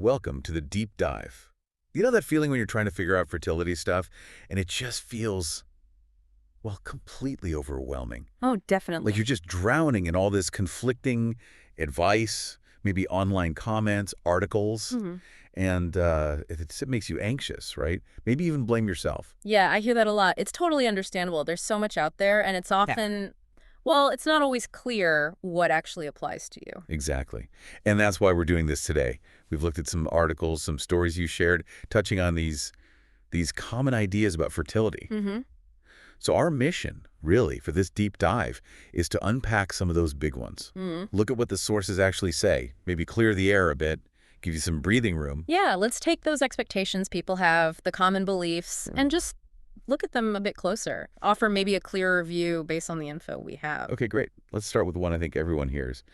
Welcome to the deep dive. You know that feeling when you're trying to figure out fertility stuff and it just feels, well, completely overwhelming? Oh, Like definitely. you're just drowning in all this conflicting advice, maybe online comments, articles, hmm and it makes you anxious, right? Maybe even blame yourself. Yeah, I hear that a lot. It's totally understandable. There's so much out there, and it's often, well, it's not always clear what actually applies to you. Exactly. And that's why we're doing this today. We've looked at some articles, some stories you shared, touching on these common ideas about fertility. hmm So our mission, really, for this deep dive is to unpack some of those big ones. hmm Look at what the sources actually say, maybe clear the air a bit, give you some breathing room. Yeah, let's take those expectations people have, the common beliefs, and just look at them a bit closer. Offer maybe a clearer view based on the info we have. Okay, great. Let's start with one I think everyone hears.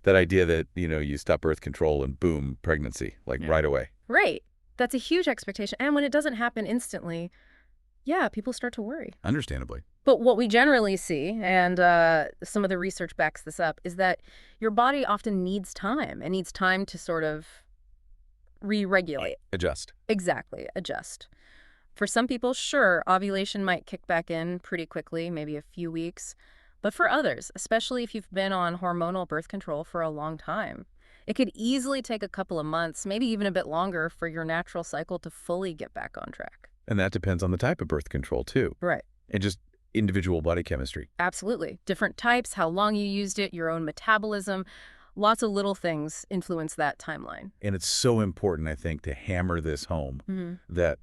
That idea that, you stop birth control and boom, pregnancy, like Yeah. right away. Right. That's a huge expectation. And when it doesn't happen instantly, yeah, people start to worry. Understandably. But what we generally see, and some of the research backs this up, is that your body often needs time. It needs time to sort of re-regulate. Adjust. Exactly, adjust. For some people, sure, ovulation might kick back in pretty quickly, maybe a few weeks. But for others, especially if you've been on hormonal birth control for a long time, it could easily take a couple of months, maybe even a bit longer, for your natural cycle to fully get back on track. And that depends on the type of birth control, too, Right. and just individual body chemistry. Absolutely. Different types, how long you used it, your own metabolism, lots of little things influence that timeline. And it's so important, I think, to hammer this home hmm that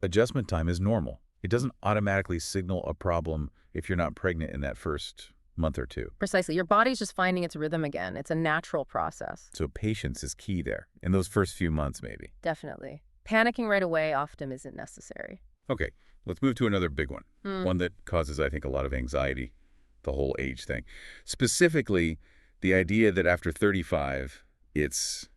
adjustment time is normal. It doesn't automatically signal a problem if you're not pregnant in that first month or two. Precisely. Your body's just finding its rhythm again. It's a natural process. So patience is key there, in those first few months maybe. Definitely. Panicking right away often isn't necessary. Okay, let's move to another big one. Hmm. One that causes, I think, a lot of anxiety, the whole age thing. Specifically, the idea that after 35, it's,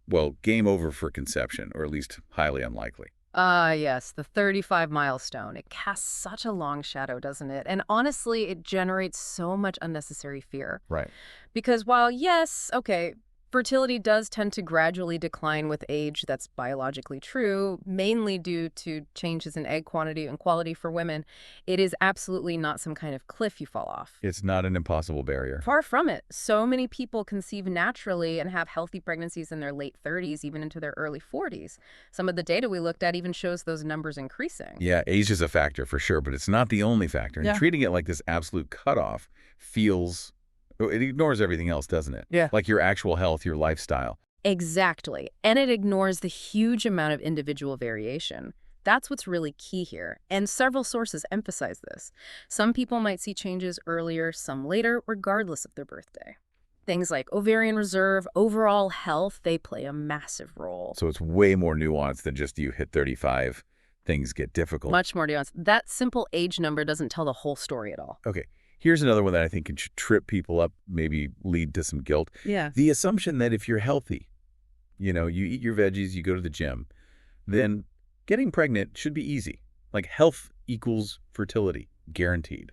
well, game over for conception, or at least highly unlikely. Yes, the 35 milestone. It casts such a long shadow, doesn't it? And honestly, it generates so much unnecessary fear. Right. Because while, yes, okay, fertility does tend to gradually decline with age, that's biologically true, mainly due to changes in egg quantity and quality for women, it is absolutely not some kind of cliff you fall off. It's not an impossible barrier. Far from it. So many people conceive naturally and have healthy pregnancies in their late 30s, even into their early 40s. Some of the data we looked at even shows those numbers increasing. Yeah, age is a factor for sure, but it's not the only factor. And Yeah. treating it like this absolute cutoff feels, it ignores everything else, doesn't it? Yeah. Like your actual health, your lifestyle. Exactly. And it ignores the huge amount of individual variation. That's what's really key here. And several sources emphasize this. Some people might see changes earlier, some later, regardless of their birthday. Things like ovarian reserve, overall health, they play a massive role. So it's way more nuanced than just you hit 35, things get difficult. Much more nuanced. That simple age number doesn't tell the whole story at all. Okay, here's another one that I think can trip people up, maybe lead to some guilt. Yeah. The assumption that if you're healthy, you eat your veggies, you go to the gym, then getting pregnant should be easy. Like health equals fertility, guaranteed.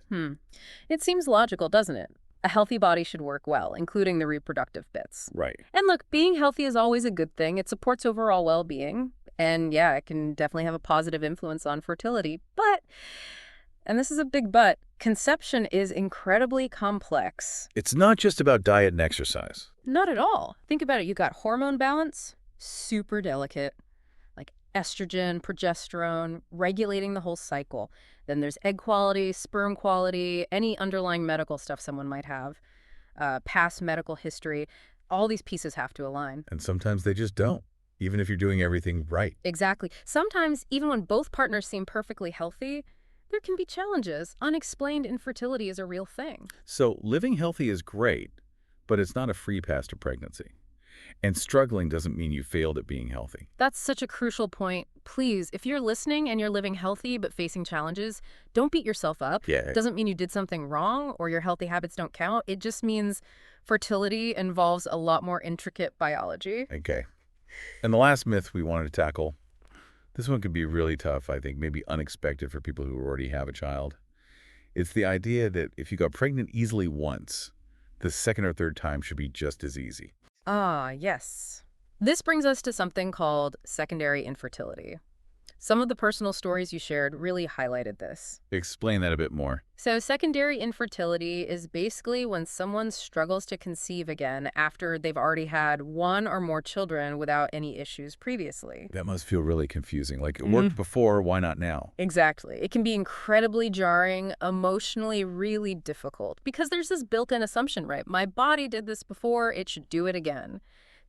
It seems logical, doesn't it? A healthy body should work well, including the reproductive bits. Right. And look, being healthy is always a good thing. It supports overall well-being. And yeah, it can definitely have a positive influence on fertility. But, and this is a big but, conception is incredibly complex. It's not just about diet and exercise. Not at all. Think about it. You got hormone balance, super delicate, like estrogen, progesterone, regulating the whole cycle. Then there's egg quality, sperm quality, any underlying medical stuff someone might have, past medical history. All these pieces have to align. And sometimes they just don't, even if you're doing everything right. Exactly. Sometimes, even when both partners seem perfectly healthy, there can be challenges. Unexplained infertility is a real thing. So living healthy is great, but it's not a free pass to pregnancy. And struggling doesn't mean you failed at being healthy. That's such a crucial point. Please, if you're listening and you're living healthy but facing challenges, don't beat yourself up. Yeah. It doesn't mean you did something wrong or your healthy habits don't count. It just means fertility involves a lot more intricate biology. Okay. And the last myth we wanted to tackle, this one could be really tough, I think, maybe unexpected for people who already have a child. It's the idea that if you got pregnant easily once, the second or third time should be just as easy. Ah, yes. This brings us to something called secondary infertility. Some of the personal stories you shared really highlighted this. Explain that a bit more. So, secondary infertility is basically when someone struggles to conceive again after they've already had one or more children without any issues previously. That must feel really confusing. Like, it worked before, why not now? Exactly. It can be incredibly jarring, emotionally really difficult, because there's this built-in assumption, right? My body did this before, it should do it again.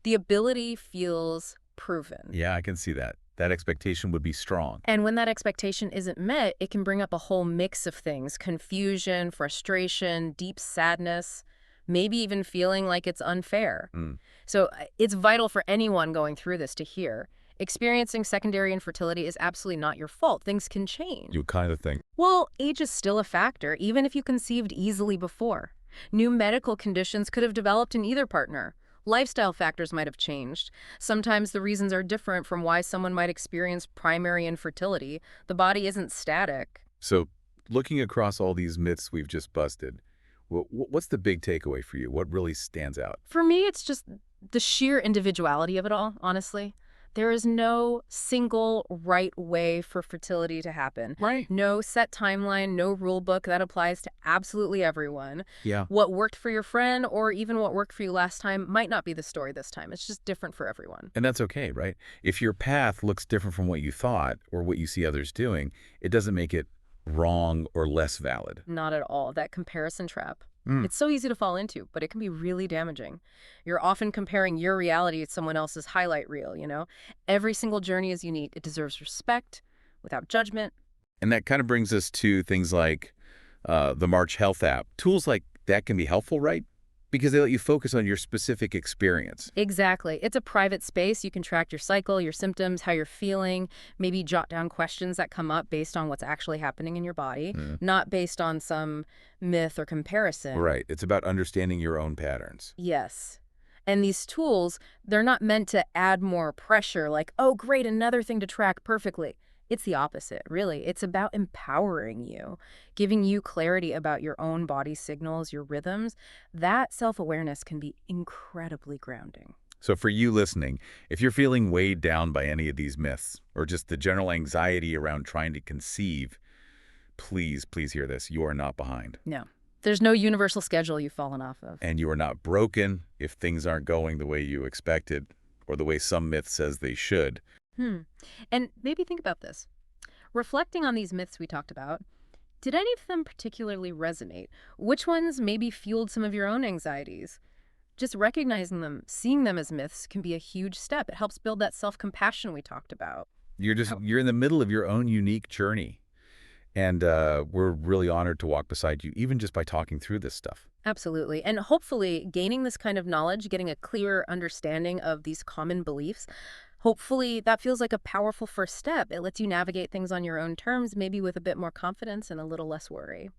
The ability feels proven. Yeah, I can see that. That expectation would be strong. And when that expectation isn't met, it can bring up a whole mix of things: confusion, frustration, deep sadness, maybe even feeling like it's unfair. Mm. So it's vital for anyone going through this to hear. Experiencing secondary infertility is absolutely not your fault. Things can change. You kind of think. Well, age is still a factor, even if you conceived easily before. New medical conditions could have developed in either partner. Lifestyle factors might have changed. Sometimes the reasons are different from why someone might experience primary infertility. The body isn't static. So, looking across all these myths we've just busted, what's the big takeaway for you? What really stands out? For me, it's just the sheer individuality of it all, honestly. There is no single right way for fertility to happen. Right. No set timeline, no rule book that applies to absolutely everyone. Yeah. What worked for your friend or even what worked for you last time might not be the story this time. It's just different for everyone. And that's okay, right? If your path looks different from what you thought or what you see others doing, it doesn't make it wrong or less valid. Not at all. That comparison trap. Mm. It's so easy to fall into, but it can be really damaging. You're often comparing your reality to someone else's highlight reel, you know? Every single journey is unique. It deserves respect, without judgment. And that kind of brings us to things like the March Health app. Tools like that can be helpful, right? Because they let you focus on your specific experience. Exactly. It's a private space. You can track your cycle, your symptoms, how you're feeling, maybe jot down questions that come up based on what's actually happening in your body, not based on some myth or comparison. Right. It's about understanding your own patterns. Yes. And these tools, they're not meant to add more pressure, like, oh, great, another thing to track perfectly. It's the opposite, really. It's about empowering you, giving you clarity about your own body signals, your rhythms. That self-awareness can be incredibly grounding. So for you listening, if you're feeling weighed down by any of these myths or just the general anxiety around trying to conceive, please, please hear this. You are not behind. No, there's no universal schedule you've fallen off of. And you are not broken if things aren't going the way you expected or the way some myth says they should. And maybe think about this. Reflecting on these myths we talked about, did any of them particularly resonate? Which ones maybe fueled some of your own anxieties? Just recognizing them, seeing them as myths can be a huge step. It helps build that self-compassion we talked about. You're in the middle of your own unique journey. And we're really honored to walk beside you, even just by talking through this stuff. Absolutely. And hopefully gaining this kind of knowledge, getting a clearer understanding of these common beliefs, hopefully that feels like a powerful first step. It lets you navigate things on your own terms, maybe with a bit more confidence and a little less worry.